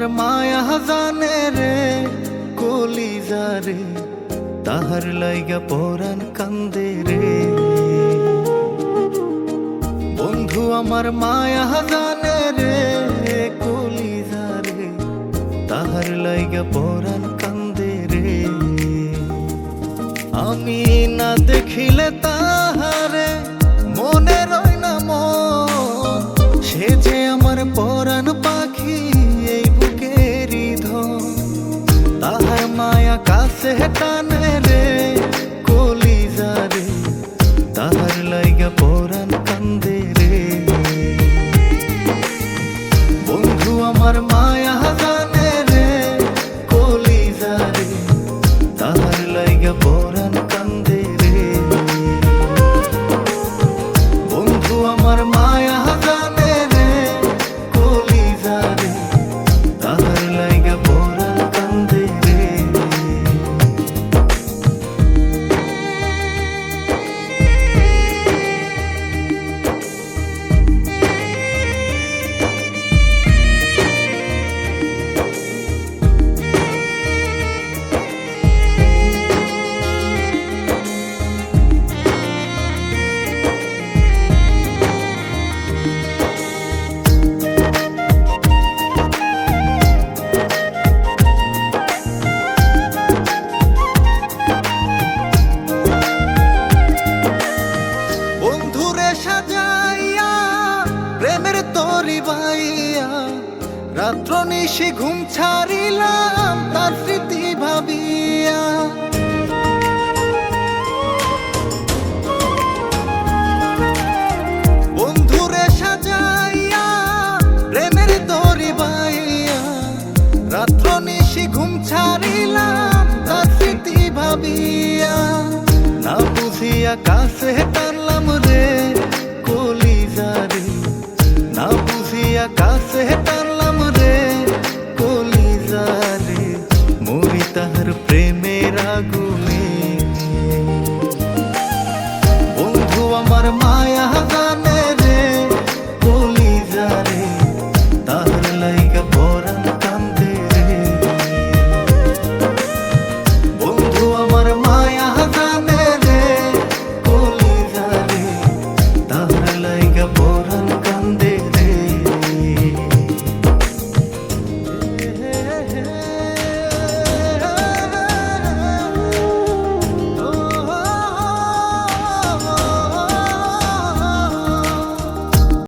আমার মায়া জানে রে কলিজা রে, তাহার লাইগা পরাণ কান্দে রে। বন্ধু আমার মায়া জানে রে কলিজা রে, তাহার লাইগা পরাণ কান্দে রে। আমি না দেখিলে তাহারে মনে রয় না মন, সে যে আমার পরাণ পাখি এই বুকেরই ধন। তাহার মায়া কাছে টানে রে কলিজা রে, তাহার লাইগা পরাণ কান্দে রে। বন্ধু আমার মায়া জানে রে কলিজা রে, তাহার লাইগা পরাণ কান্দে রে। বন্ধু আমার মায়া জানে রে কলিজা রে, তাহার লাইগা পরাণ কান্দে রে। প্রেমের তরি বাইয়া রাত্র নিশি ঘুম ছাড়িলাম তার স্মৃতি ভাবিয়া। বন্ধুরে সাজাইয়া প্রেমের তরি বাইয়া রাত্র নিশি ঘুম ছাড়িলাম তার স্মৃতি ভাবিয়া। না বুঝিয়া কাছে টানলাম